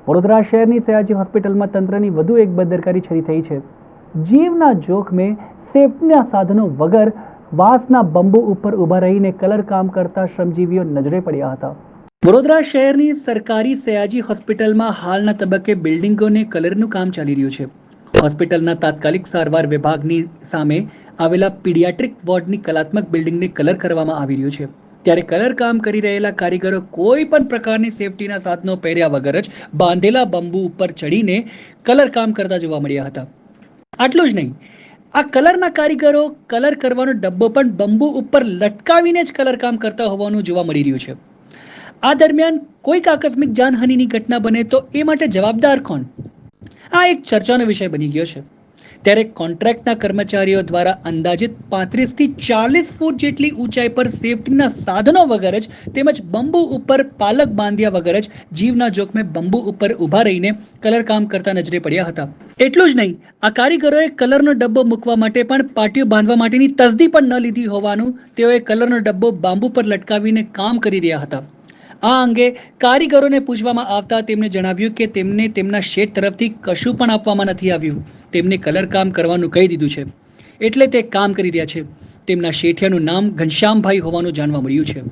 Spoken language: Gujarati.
વડોદરા શહેરની સયાજી હોસ્પિટલમાં તંત્રની વધુ એક બેદરકારી છરી થઈ છે। જીવના જોખમે સેફટીના સાધનો વગર વાંસના બંબુ ઉપર ઊભા રહીને કલર કામ કરતા શ્રમજીવીઓ નજરે પડ્યા હતા। વડોદરા શહેરની સરકારી સયાજી હોસ્પિટલમાં હાલના તબક્કે બિલ્ડિંગોને કલરનું કામ ચાલી રહ્યું છે। હોસ્પિટલના તાત્કાલિક સારવાર વિભાગની સામે આવેલા પીડિયાટ્રિક વોર્ડની કલાત્મક બિલ્ડિંગને કલર કરવામાં આવી રહ્યું છે। ત્યારે કલર કામ કરી રહેલા કારીગરો કોઈ પણ પ્રકારની સેફટીના સાધનો પહેર્યા વગર જ બાંધેલા બંબુ ઉપર ચડીને કલર કામ કરતા જોવા મળ્યા હતા। આટલું જ નહીં, આ કલરના કારીગરો કલર કરવાનો ડબ્બો પણ બંબુ ઉપર લટકાવીને જ કલર કામ કરતા હોવાનું જોવા મળી રહ્યું છે। આ દરમિયાન કોઈક આકસ્મિક જાનહાનિની ઘટના બને તો એ માટે જવાબદાર કોણ? આ એક ચર્ચાનો વિષય બની ગયો છે। ત્યારે કોન્ટ્રાક્ટના કર્મચારીઓ દ્વારા અંદાજિત 35 થી 40 ફૂટ જેટલી ઊંચાઈ પર સેફટીના સાધનો વગર જ તેમજ બંબુ ઉપર પાલક બાંધ્યા વગર જ જીવના જોખમે બંબુ ઉપર ઊભા રહીને કલર કામ કરતા નજરે પડ્યા હતા। એટલું જ નહીં, આ કારીગરોએ કલરનો ડબ્બો મૂકવા માટે પણ પાટીઓ બાંધવા માટેની તસદી પણ ન લીધી હોવાનું તેઓએ કલરનો ડબ્બો બાંબુ પર લટકાવીને કામ કરી રહ્યા હતા। આ અંગે કારીગરોને પૂછવામાં આવતા તેમણે જણાવ્યું કે તેમને તેમના શેઠ તરફથી કશું પણ આપવામાં નથી આવ્યું। તેમને કલર કામ કરવાનું કહી દીધું છે એટલે તે કામ કરી રહ્યા છે। તેમના શેઠિયાનું નામ ઘનશ્યામભાઈ હોવાનું જાણવા મળ્યું છે।